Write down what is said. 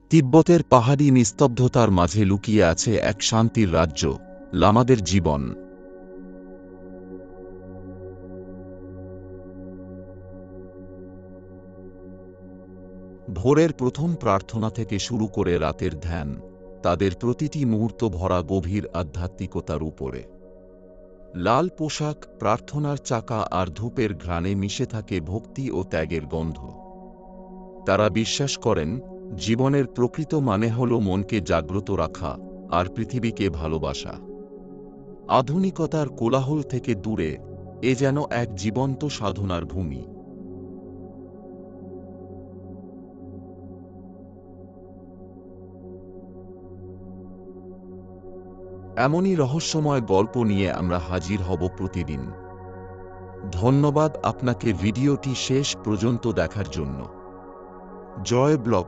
তিব্বতের পাহাড়ি নিস্তব্ধতার মাঝে লুকিয়ে আছে এক শান্তির রাজ্য, লামাদের জীবন। ভোরের প্রথম প্রার্থনা থেকে শুরু করে রাতের ধ্যান, তাদের প্রতিটি মুহূর্ত ভরা গভীর আধ্যাত্মিকতার উপরে। লাল পোশাক, প্রার্থনার চাকা আর ধূপের ঘ্রাণে মিশে থাকে ভক্তি ও ত্যাগের গন্ধ। তারা বিশ্বাস করেন, জীবনের প্রকৃত মানে হল মনকে জাগ্রত রাখা আর পৃথিবীকে ভালোবাসা। আধুনিকতার কোলাহল থেকে দূরে এ যেন এক জীবন্ত সাধনার ভূমি। এমনই রহস্যময় গল্প নিয়ে আমরা হাজির হব প্রতিদিন। ধন্যবাদ আপনাকে ভিডিওটি শেষ পর্যন্ত দেখার জন্য। জয় ব্লগ।